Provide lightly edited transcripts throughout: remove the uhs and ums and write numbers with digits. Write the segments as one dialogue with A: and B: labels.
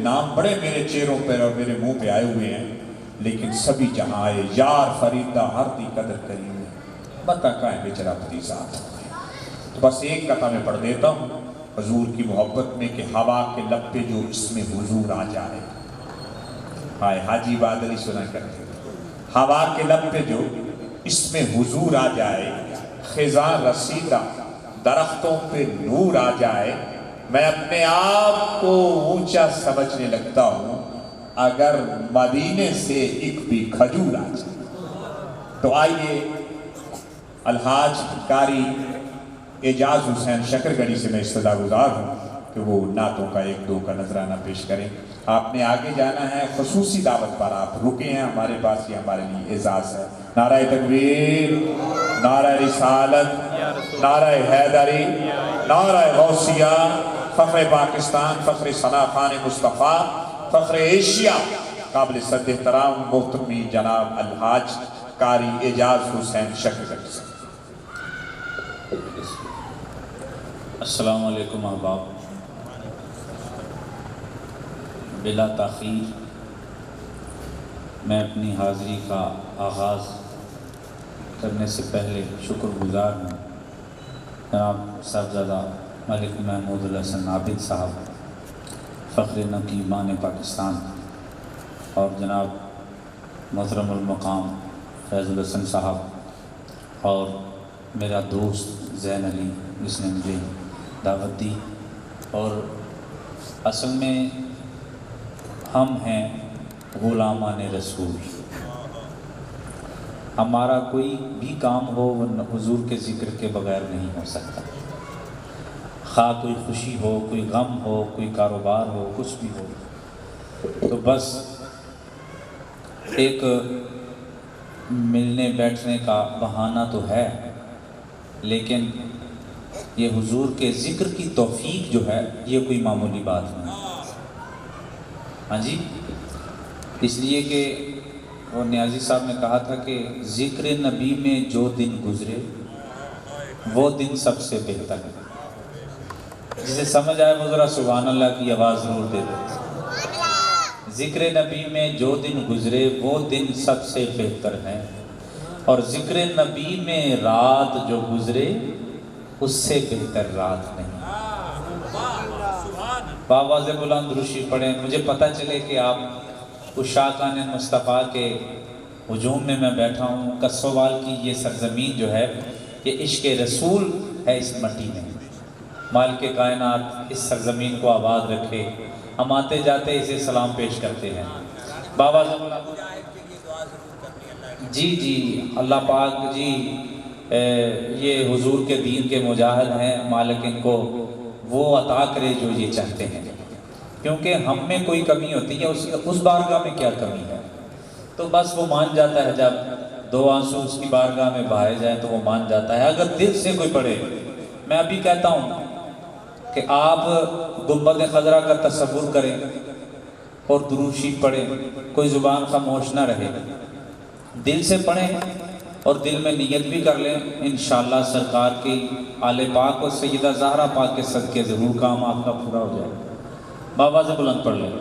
A: नाम बड़े मेरे चेहरों पर और मेरे मुंह पे आए हुए हैं, लेकिन सभी जहाँ आए यार फरीदा हर दी कदर करी हुई बता का है बेचारा फरीजात। तो बस एक कथा में पढ़ देता हूँ हजूर की मोहब्बत में कि हवा के लब पे जो इसमें हुजूर आ जाए। हाय हाजी बादली सुना करते, हवा के लब पे जो इसमें हुजूर आ जाए, खिजा रसीदा दरख्तों पे नूर आ जाए, मैं अपने आप को ऊंचा समझने लगता हूँ अगर मदीने से एक भी खजूर आ जाए। तो आइए अलहाज कारी एजाज हुसैन शकरगढ़ी से मैं इस्तदा गुजार हूँ कि वो नातों का एक दो का नजराना पेश करें। आपने आगे जाना है, खुसूसी दावत पर आप रुके हैं हमारे पास, ये हमारे लिए एजाज है। नाराए तकबीर, नाराए रिसालत, नाराए हैदरी, नाराए गौसिया, फख्र पाकिस्तान, फख्र सना खान मुस्तफ़ा, फख्र एशिया, काबिल सद एहतराम मोहतरमी जनाब अलहाज कारी एजाज हुसैन शकरगढ़ी से।
B: अस्सलाम वालेकुम अहबाब, बिला ताख़ीर मैं अपनी हाज़िरी का आगाज़ करने से पहले शुक्रगुज़ार हूँ जनाब साहबज़ादा मलिक महमूद हसन आबिद साहब, फ़ख्र नकीमान पाकिस्तान, और जनाब मोहतरमुल मक़ाम फैज़ुल हसन साहब, और मेरा दोस्त ज़ैन अली जिसने मुझे दावत दी। और असल में हम हैं ग़ुलामान रसूल। हमारा कोई भी काम हो वो हुजूर के ज़िक्र के बग़ैर नहीं हो सकता। खा कोई खुशी हो, कोई गम हो, कोई कारोबार हो, कुछ भी हो, तो बस एक मिलने बैठने का बहाना तो है, लेकिन ये हुजूर के ज़िक्र की तौफ़ीक जो है ये कोई मामूली बात नहीं। हाँ जी, इसलिए कि वो न्याज़ी साहब ने कहा था कि ज़िक्र नबी में जो दिन गुज़रे वो दिन सबसे बेहतर है। जिसे समझ आए वो ज़रा सुभान अल्लाह की आवाज़ ज़रूर दे दे। ज़िक्र नबी में जो दिन गुज़रे वो दिन सबसे बेहतर है, और ज़िक्र नबी में रात जो गुज़रे उससे बेहतर रात नहीं। बावाज़ बुलंद रुशी पढ़ें। मुझे पता चले कि आप उस शाकान मुस्तफ़ा के हुजूम में मैं बैठा हूँ। कस्सोवाल की ये सरज़मीन जो है ये इश्क़ रसूल है इस मट्टी में। माल के कायनात इस सरज़मीन को आबाद रखे। हम आते जाते इसे सलाम पेश करते हैं। बाबा जी अल्लाह पाक जी ये हुजूर के दीन के मुजाहिद हैं, मालिक इनको वो अता करे जो ये चाहते हैं, क्योंकि हम में कोई कमी होती है उस बारगाह में क्या कमी है, तो बस वो मान जाता है। जब दो आंसू उसकी बारगाह में बहाए जाए तो वो मान जाता है अगर दिल से कोई पढ़े। मैं अभी कहता हूँ कि आप गुंबद खजरा का तसव्वुर करें और दुरूद शरीफ पढ़ें, कोई ज़ुबान खामोश ना रहे, दिल से पढ़ें और दिल में नियत भी कर लें। इंशाअल्लाह सरकार की आले पाक और सैयदा ज़हरा पाक के सदके ज़रूर काम आपका पूरा हो जाए। बाबा से बुलंद पढ़ लें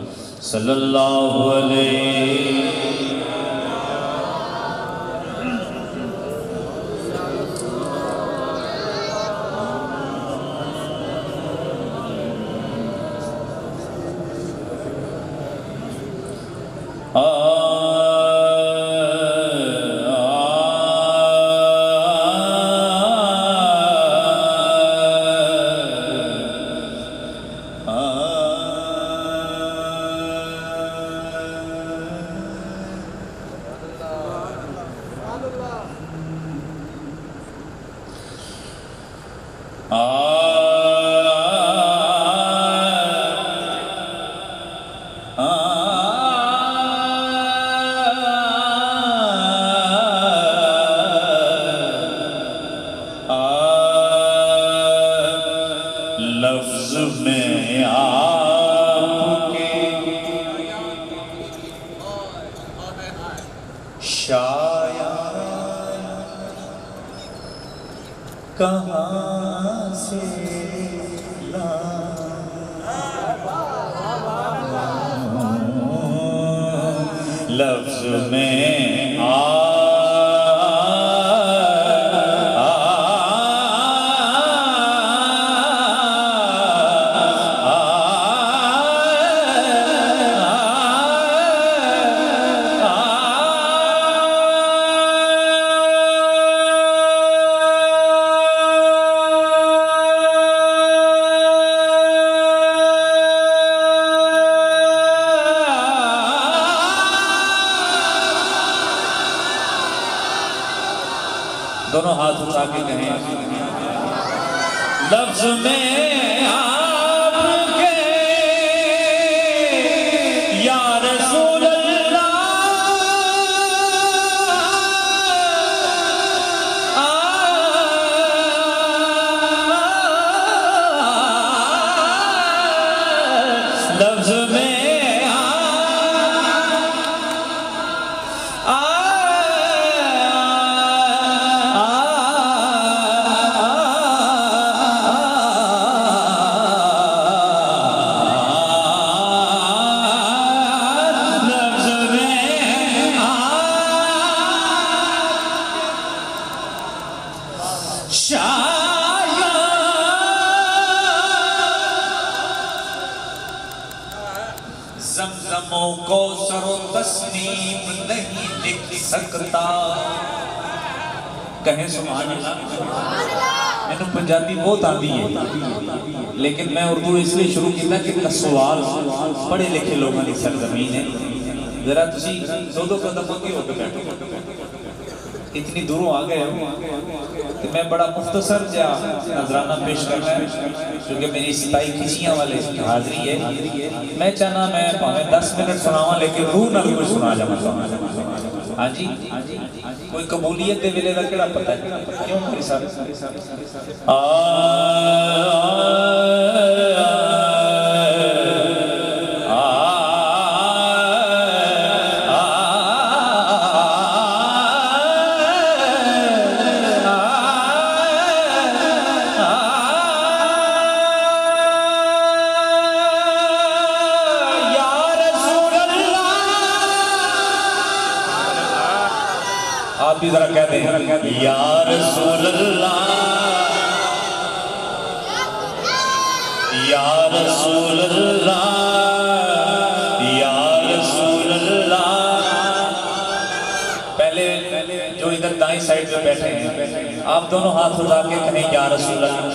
B: सल्लल्लाहु अलैहि। लफ्ज़ में आपके शायर कहाँ से लफ्ज में आ दोनों हाथ उठा के कहें लफ्ज में आपके या रसूल अल्लाह लफ्ज में ज़मज़मों को सरो तस्नीम नहीं लिख सकता। कहें सुभान अल्लाह। मैंने पंजाबी बहुत आती है लेकिन मैं उर्दू इसलिए शुरू किया कि सवाल पढ़े लिखे लोगों की सरजमीन है। जरा तुसी दो कदम आगे होकर बैठो, इतनी दूरों आ गए हो तो मैं बड़ा मुख्तसर जा नजराना पेश करना है क्योंकि मेरी 27 खिचियां वाले हाजिरी है। मैं चाहना मैं भावे 10 मिनट सुनावा लेकिन रूह ना कुछ सुना जावा। हाँ जी कोई कबूलियत के वेले का केड़ा पता है क्यों मेरी साहब आप भी जरा कहते हैं या रसूल अल्लाह या रसूल अल्लाह या रसूल अल्लाह। पहले जो इधर दाईं साइड पे बैठे हैं आप दोनों हाथ उठा के कहें या रसूल अल्लाह।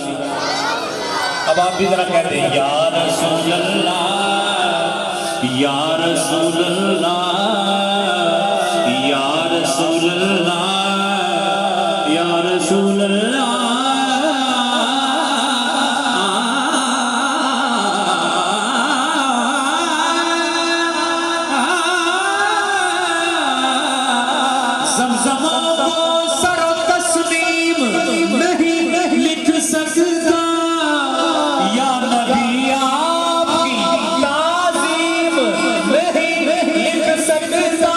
B: अब आप भी जरा कहते हैं या रसूल अल्लाह या रसूल अल्लाह या रसूल अल्लाह या रसूल अल्लाह। ज़मज़मों को सरो तस्लीम नहीं लिख सकता या नबी आपकी ताज़ीम नहीं लिख सकता।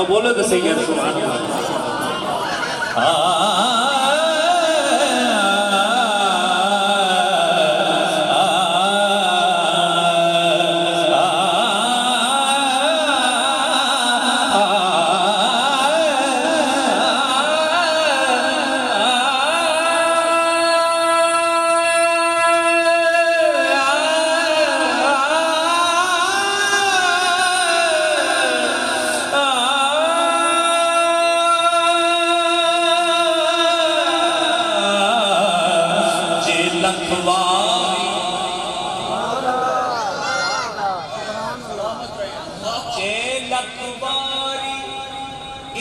B: बोलो तो सही है सुभान अल्लाह।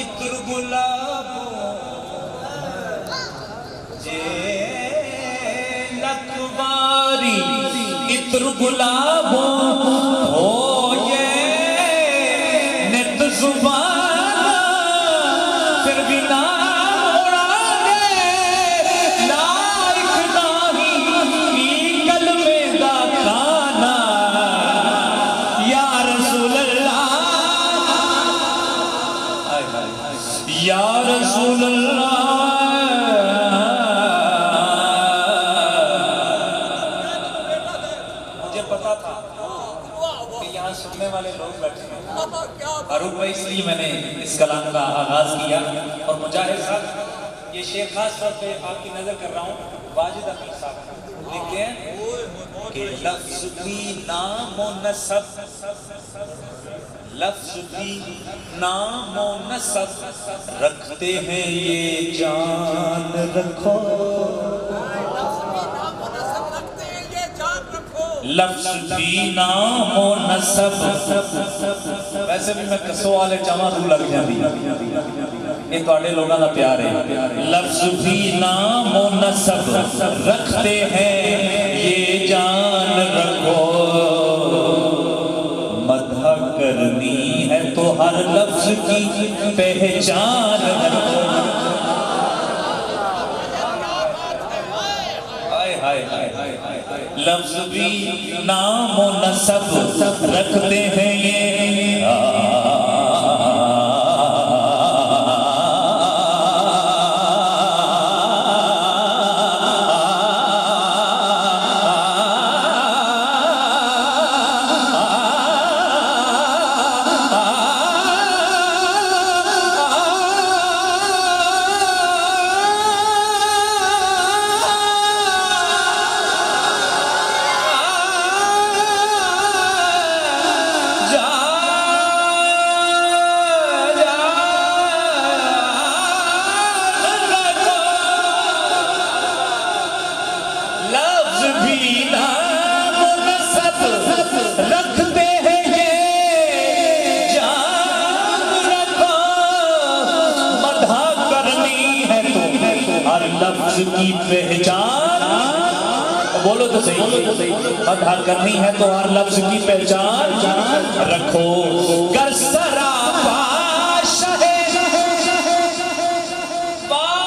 B: इत्र गुलाबो जे लखवारी इत्र गुलाबो हो ये नित जुबान फिर भी ना या रसूल अल्लाह। मुझे पता था कि यहाँ सुनने वाले लोग बैठे हैं फारूक भाई, इसलिए मैंने इस कलाम का आगाज किया। और मुजाहिद साहब, ये शेर खास तौर पे आपकी नजर कर रहा हूँ, वाजिद अमीर साहब लिखते हैं कि लफ्ज़ भी नाम और नसब, लफ्ज़ भी नाम और नसब रखते हैं ये जान रखो, लफ्ज़ भी नाम और नसब। वैसे भी मैं कसो वाले चावा तू लग जाती, ये थोड़े लोगों का प्यार है। लफ्ज़ भी नाम और नसब रखते हैं ये जान रखो, मदह करनी है तो हर लफ्ज़ की पहचान रखो। लफ्ज़ भी नाम और नसब रखते हैं ये, लफ्ज़ की पहचान, बोलो तो सही, अदा करनी है तो हर लफ्ज़ की पहचान रखो। कर सरापा शहे वाला,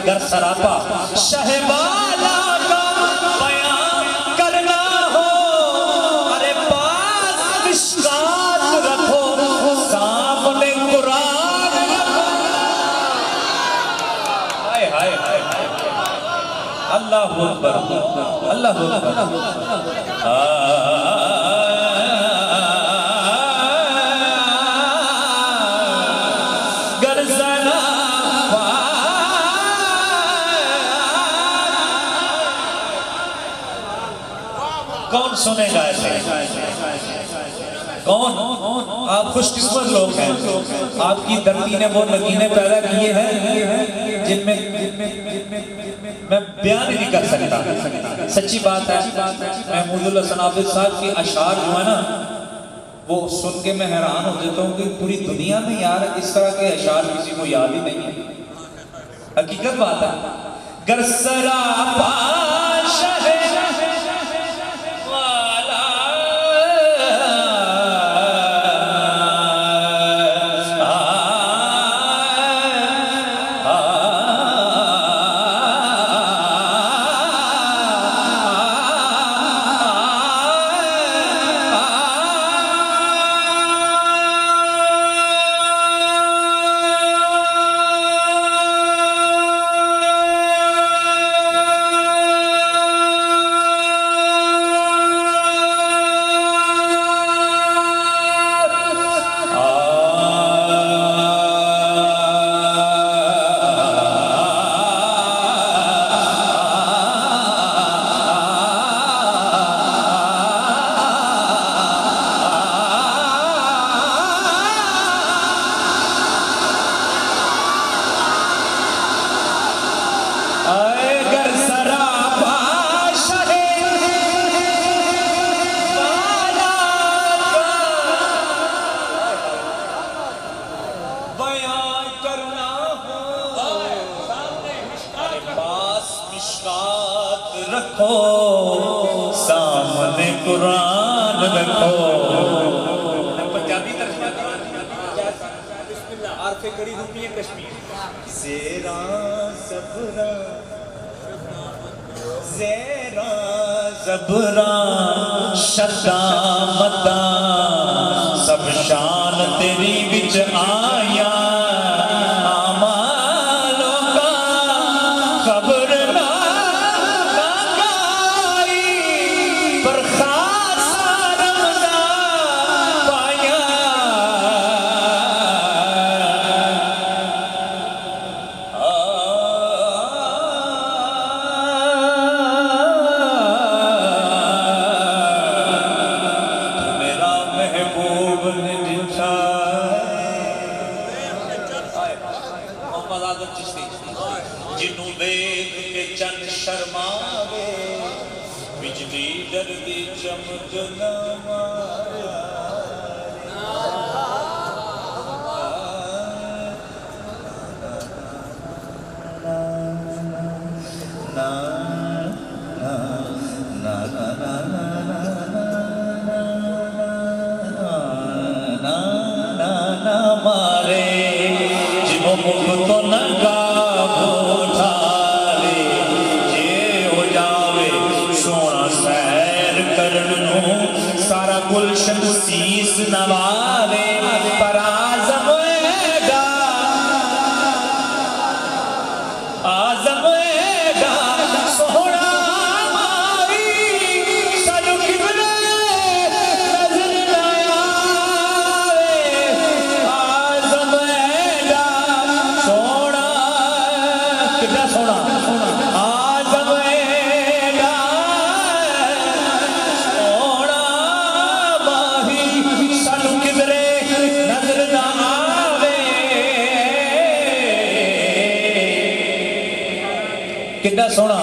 B: गर सरापा शहवाला का बयान करना हो, अरे पास मिशकात रखो, सामने कुरान रखो। हाय हाय हाय हाय, अल्लाहु अकबर, अल्लाहु अकबर। कौन सुनेगा ऐसे? कौन? आप खुशकिस्मत लोग हैं, आपकी धरती ने वो नगीने पैदा किए हैं जिनमें मैं बयान ही नहीं कर सकता। सच्ची बात है, महमूदुल हसन आबिद साहब के अशार जो है ना, वो सुन के मैं हैरान हो जाता हूँ कि पूरी दुनिया में यार इस तरह के अशार किसी को याद ही नहीं है। हकीकत बात है। गर सरापा रखो, सामने कुरान रखो। पंजाबी तर्जुमा आरफे कड़ी रूपी है कश्मीर। ज़ेरा ज़बरा ज़ेरा ज़बरा शद्दा मद्दा सब शान तेरी विच आया। आमालों का खबर ना लगाई, पर खासा रमज़ान पाया। मेरा महबूब ने दिखा मोहम्मद आज़म चिश्ती, जिन्हों देख के चंद शर्मावे, बिजली डरदी चमक ना मारे। ना ना ना ना ना ना ना ना मारे, जिन्हों मुख तो नंगा उठाले, जे हो जावे सोना सैर करन नूं, सारा गुलशन सीस नवावे। पर आज़म एडा आज़म एडा सोहना मारी, सानू किबले नज़र ना आवे। आज़म एडा सोहना, कितना सोहना, आज़म एडा सोहना माही, सानू किबले नज़र ना आवे। कितना सोहना,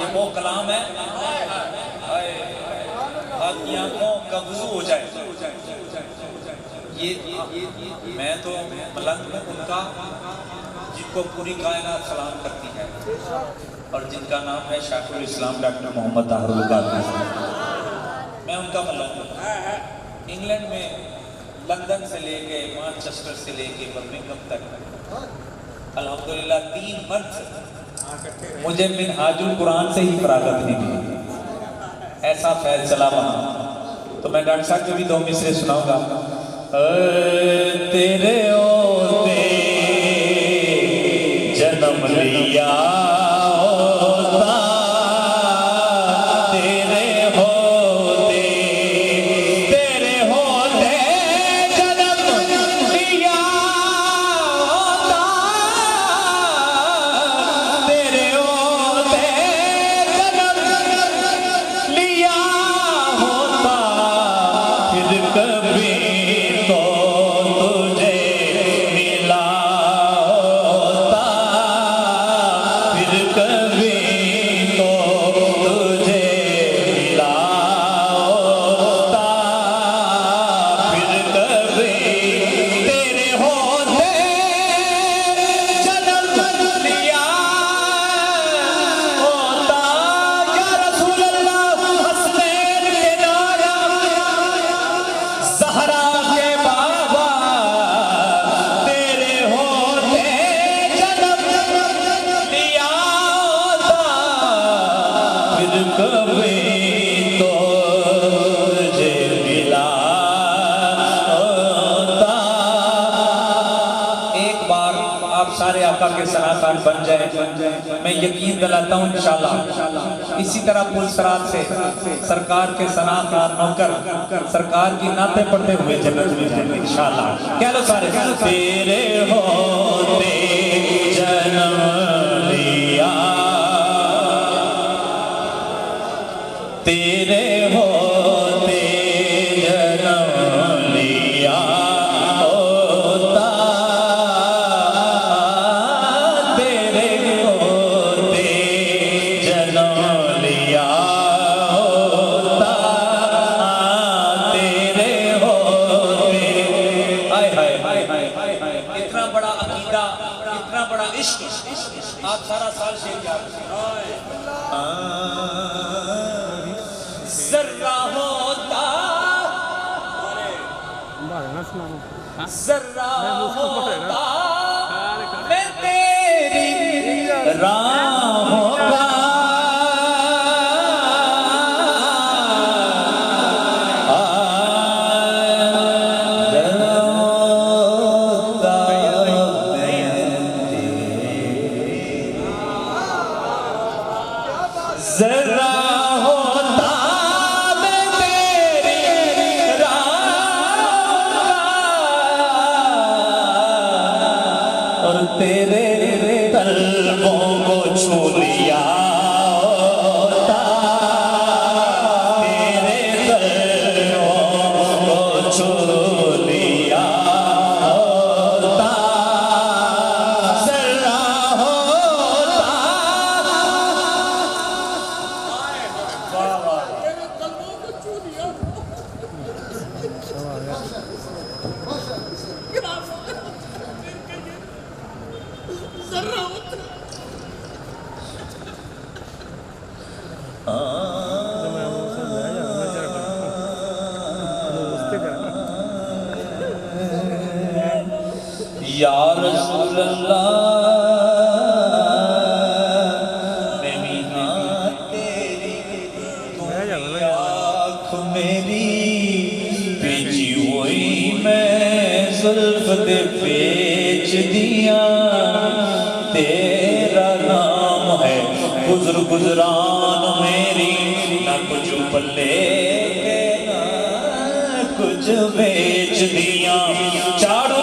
B: ये वो कलाम है आपकी आंखों का वुज़ू हो जाए। ये मैं तो मलंग हूँ उनका जिनको पूरी कायनात सलाम करती है, और जिनका नाम है शायखुल इस्लाम डॉक्टर मोहम्मद ताहिरुल कादरी। मैं उनका मलंग हूँ। इंग्लैंड में लंदन से लेके मैनचेस्टर से लेके बर्मिंघम तक अल्हम्दुलिल्लाह 3 मंथ मुझे मिनहाजुल कुरान से ही फरागत नहीं मिली। ऐसा फैल चला वहाँ। तो मैं डॉक्टर साहब को भी 2 मिसरे सुनाऊंगा। तेरे होते जन्म लिया होता, तेरे होते जन्म लिया होता, तेरे होते जन्म लिया होता, फिर कभी तो तुझे मिला होता, फिर कभी तो तुझे मिला होता, फिर कभी तेरे होते जन्म लिया होता। या रसूल अल्लाह हसनैन के नाना, ज़हरा के बाबा, तेरे होते जन्म लिया होता, फिर कभी तो तुझे मिला होता। एक बार आप सारे आका के सनाखान बन जाए, मैं यकीन दिलाता हूँ इंशाल्लाह इसी तरह पुलसरात से सरकार के सनाखान नौकर सरकार की नाते पढ़ते हुए जन्नत में जाएंगे इंशाल्लाह। कह लो सारे, तेरे होते जन्म लिया, तेरे होते जन्म लिया होता, तेरे होते जन्म लिया होता, तेरे होते इश्क। आप सारा साल शेर याद जर्रा होता जर्रा होता मैं तेरी राहों का जरा होता मैं तेरी राह और तेरे तलवों को छू लिया होता, तेरे तलवों को छू लिया होता, जरा या रसूल अल्लाह मैं मीना तेरी तुम्हें आँख मेरी बेची हुई मैं जुल्फ दे बेच दिया, तेरा नाम है गुजर गुजरान मेरी, ना कुछ पल्ले ना कुछ बेच दिया। चारों